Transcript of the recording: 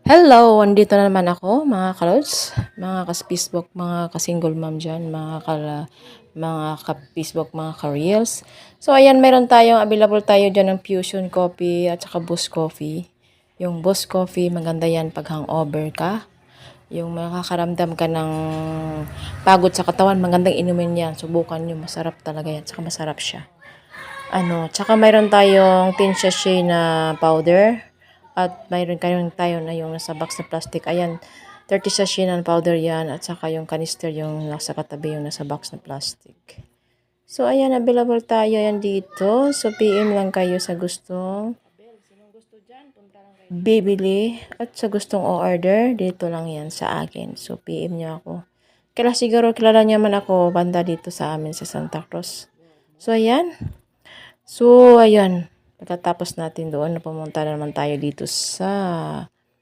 Hello! Andito na naman ako mga kalods, mga ka-Facebook, mga ka-single mom dyan, mga ka-Facebook, mga ka-reels. So ayan, meron tayong available tayo dyan ng Fusion Coffee at saka Boost Coffee. Yung Boost Coffee, maganda yan pag hangover ka. Yung makakaramdam ka ng pagod sa katawan, magandang inumin yan. Subukan nyo, masarap talaga yan, saka masarap siya. Tsaka mayroon tayong tin sachet na powder. At mayroon tayo na yung nasa box na plastic. Ayan, 30 sachet na powder yan. At saka yung canister yung nasa katabi yung nasa box na plastic. So, ayan, available tayo yan dito. So, PM lang kayo sa gustong bibili at sa gustong order. Dito lang yan sa akin. So, PM nyo ako. Kaya siguro kilala niya man ako banda dito sa amin sa Santa Cruz. So, ayan. So, ayan. Pagkatapos natin doon, pumunta na naman tayo dito sa